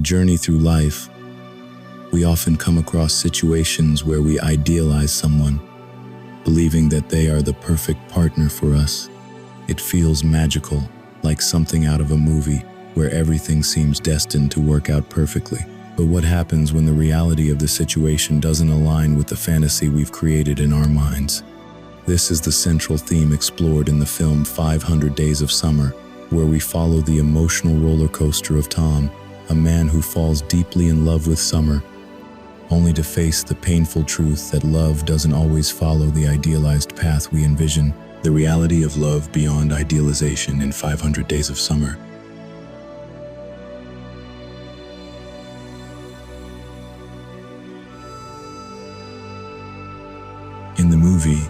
journey through life, we often come across situations where we idealize someone, believing that they are the perfect partner for us. It feels magical, like something out of a movie, where everything seems destined to work out perfectly. But what happens when the reality of the situation doesn't align with the fantasy we've created in our minds? This is the central theme explored in the film 500 Days of Summer, where we follow the emotional roller coaster of Tom, a man who falls deeply in love with Summer, only to face the painful truth that love doesn't always follow the idealized path we envision. The reality of love beyond idealization in 500 Days of Summer. In the movie,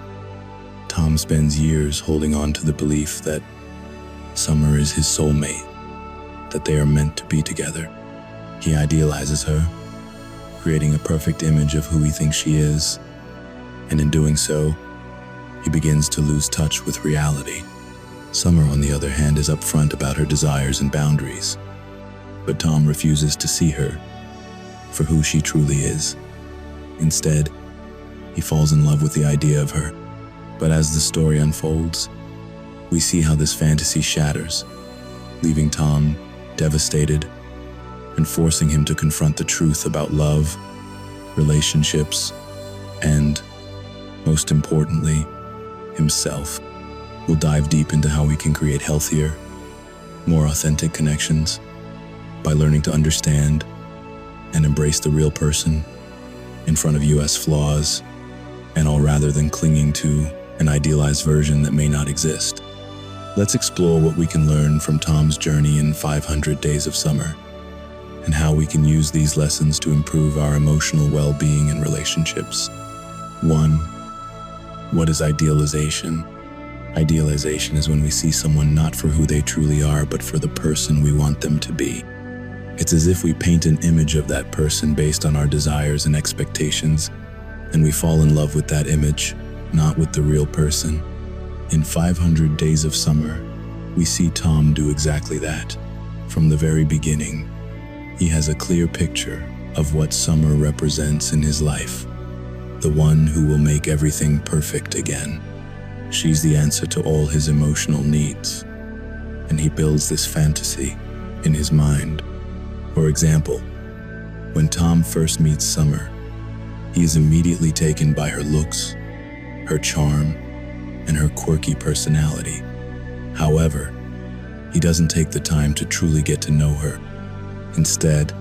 Tom spends years holding on to the belief that Summer is his soulmate, that they are meant to be together. He idealizes her, creating a perfect image of who he thinks she is, and in doing so, he begins to lose touch with reality. Summer, on the other hand, is upfront about her desires and boundaries, but Tom refuses to see her for who she truly is. Instead, he falls in love with the idea of her. But as the story unfolds, we see how this fantasy shatters, leaving Tom devastated and forcing him to confront the truth about love, relationships, and, most importantly, himself. We'll dive deep into how we can create healthier, more authentic connections by learning to understand and embrace the real person in front of US flaws, and all rather than clinging to an idealized version that may not exist. Let's explore what we can learn from Tom's journey in 500 Days of Summer, and how we can use these lessons to improve our emotional well-being and relationships. 1. What is idealization? Idealization is when we see someone not for who they truly are, but for the person we want them to be. It's as if we paint an image of that person based on our desires and expectations, and we fall in love with that image, not with the real person. In 500 Days of Summer, we see Tom do exactly that. From the very beginning, he has a clear picture of what Summer represents in his life, the one who will make everything perfect again. She's the answer to all his emotional needs, and he builds this fantasy in his mind. For example, when Tom first meets Summer, he is immediately taken by her looks, her charm, and her quirky personality. However, he doesn't take the time to truly get to know her. Instead,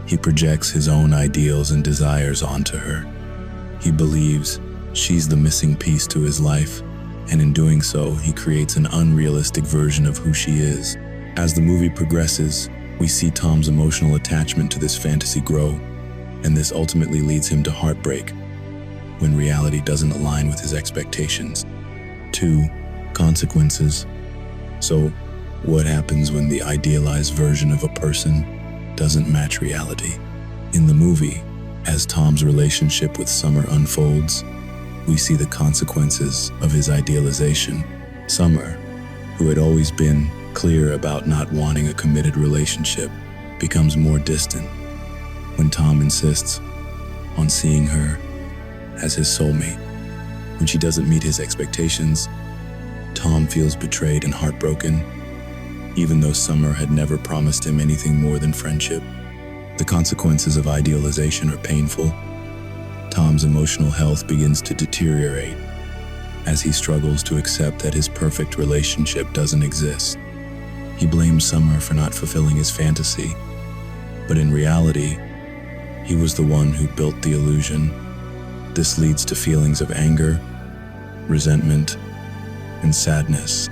he projects his own ideals and desires onto her. He believes she's the missing piece to his life, and in doing so, he creates an unrealistic version of who she is. As the movie progresses, we see Tom's emotional attachment to this fantasy grow, and this ultimately leads him to heartbreak when reality doesn't align with his expectations. 2. Consequences. So, what happens when the idealized version of a person doesn't match reality? In the movie, as Tom's relationship with Summer unfolds, we see the consequences of his idealization. Summer, who had always been clear about not wanting a committed relationship, becomes more distant when Tom insists on seeing her as his soulmate. When she doesn't meet his expectations, Tom feels betrayed and heartbroken, even though Summer had never promised him anything more than friendship. The consequences of idealization are painful. Tom's emotional health begins to deteriorate as he struggles to accept that his perfect relationship doesn't exist. He blames Summer for not fulfilling his fantasy, but in reality, he was the one who built the illusion. This leads to feelings of anger, resentment, and sadness.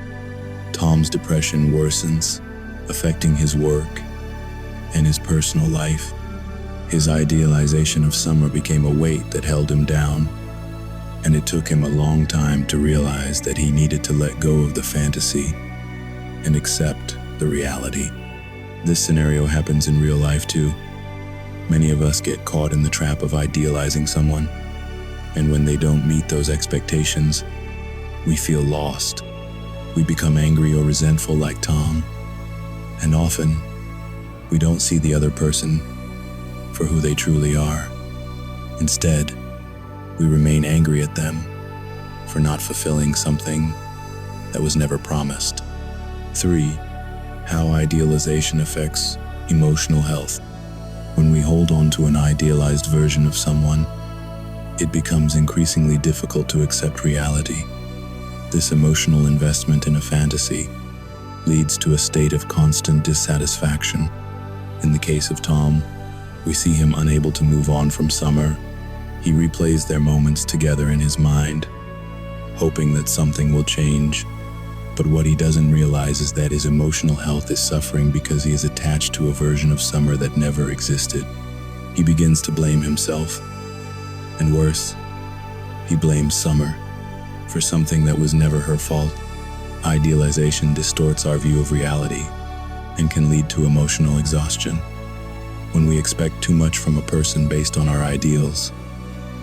Tom's depression worsens, affecting his work and his personal life. His idealization of Summer became a weight that held him down, and it took him a long time to realize that he needed to let go of the fantasy and accept the reality. This scenario happens in real life too. Many of us get caught in the trap of idealizing someone, and when they don't meet those expectations, we feel lost. We become angry or resentful like Tom, and often We don't see the other person for who they truly are. Instead, we remain angry at them for not fulfilling something that was never promised. 3. How idealization affects emotional health. When we hold on to an idealized version of someone, it becomes increasingly difficult to accept reality. This emotional investment in a fantasy leads to a state of constant dissatisfaction. In the case of Tom, we see him unable to move on from Summer. He replays their moments together in his mind, hoping that something will change. But what he doesn't realize is that his emotional health is suffering because he is attached to a version of Summer that never existed. He begins to blame himself, and worse, he blames Summer for something that was never her fault. Idealization distorts our view of reality and can lead to emotional exhaustion. When we expect too much from a person based on our ideals,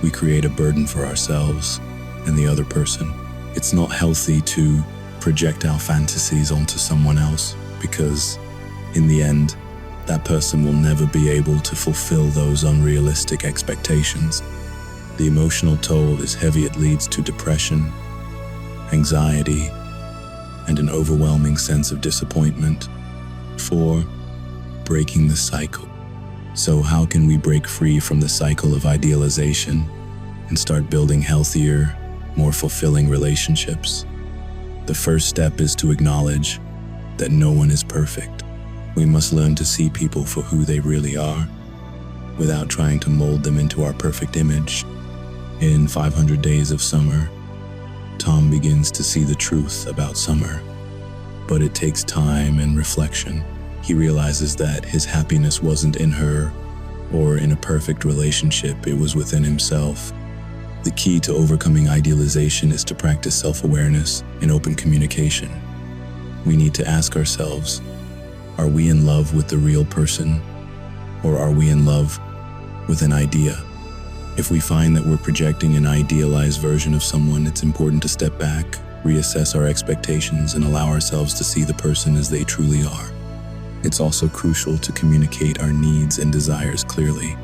we create a burden for ourselves and the other person. It's not healthy to project our fantasies onto someone else because, in the end, that person will never be able to fulfill those unrealistic expectations. The emotional toll is heavy. It leads to depression, anxiety, and an overwhelming sense of disappointment. 4. Breaking the cycle. So how can we break free from the cycle of idealization and start building healthier, more fulfilling relationships? The first step is to acknowledge that no one is perfect. We must learn to see people for who they really are, without trying to mold them into our perfect image. In 500 Days of Summer, Tom begins to see the truth about Summer, but it takes time and reflection. He realizes that his happiness wasn't in her or in a perfect relationship, it was within himself. The key to overcoming idealization is to practice self-awareness and open communication. We need to ask ourselves, are we in love with the real person, or are we in love with an idea? If we find that we're projecting an idealized version of someone, it's important to step back, reassess our expectations, and allow ourselves to see the person as they truly are. It's also crucial to communicate our needs and desires clearly.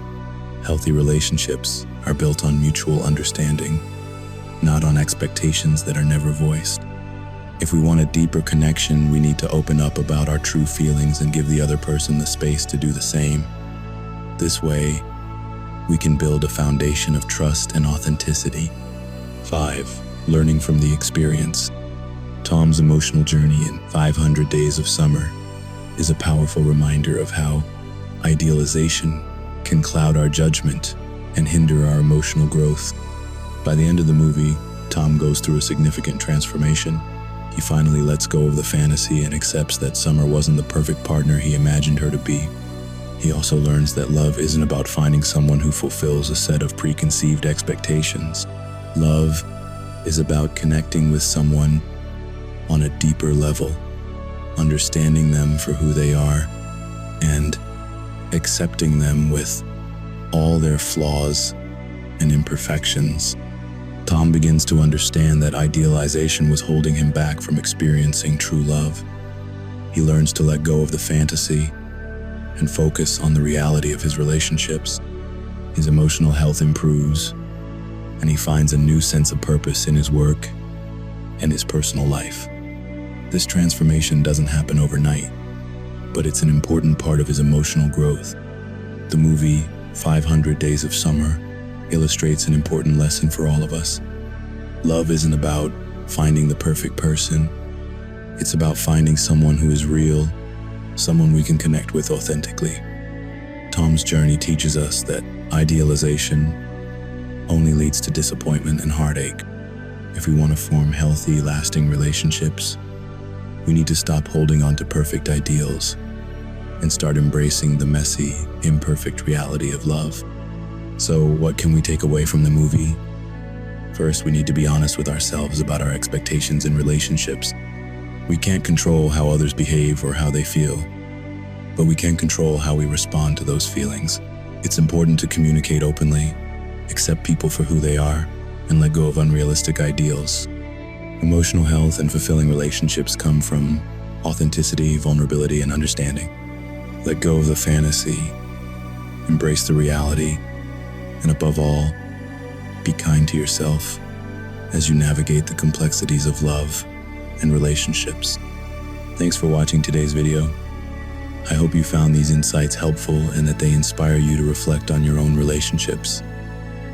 Healthy relationships are built on mutual understanding, not on expectations that are never voiced. If we want a deeper connection, we need to open up about our true feelings and give the other person the space to do the same. This way, we can build a foundation of trust and authenticity. 5. Learning from the experience. Tom's emotional journey in 500 Days of Summer is a powerful reminder of how idealization can cloud our judgment and hinder our emotional growth. By the end of the movie, Tom goes through a significant transformation. He finally lets go of the fantasy and accepts that Summer wasn't the perfect partner he imagined her to be. He also learns that love isn't about finding someone who fulfills a set of preconceived expectations. Love is about connecting with someone on a deeper level, understanding them for who they are, and accepting them with all their flaws and imperfections. Tom begins to understand that idealization was holding him back from experiencing true love. He learns to let go of the fantasy and focus on the reality of his relationships. His emotional health improves, and he finds a new sense of purpose in his work and his personal life. This transformation doesn't happen overnight, but it's an important part of his emotional growth. The movie 500 Days of Summer illustrates an important lesson for all of us. Love isn't about finding the perfect person. It's about finding someone who is real, someone we can connect with authentically. Tom's journey teaches us that idealization only leads to disappointment and heartache. If we want to form healthy, lasting relationships, we need to stop holding on to perfect ideals and start embracing the messy, imperfect reality of love. So, what can we take away from the movie? First, we need to be honest with ourselves about our expectations in relationships. We can't control how others behave or how they feel, but we can control how we respond to those feelings. It's important to communicate openly, accept people for who they are, and let go of unrealistic ideals. Emotional health and fulfilling relationships come from authenticity, vulnerability, and understanding. Let go of the fantasy, embrace the reality, and above all, be kind to yourself as you navigate the complexities of love and relationships. Thanks for watching today's video. I hope you found these insights helpful and that they inspire you to reflect on your own relationships.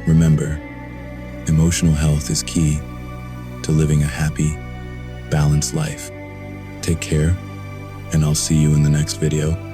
Remember, emotional health is key to living a happy, balanced life. Take care, and I'll see you in the next video.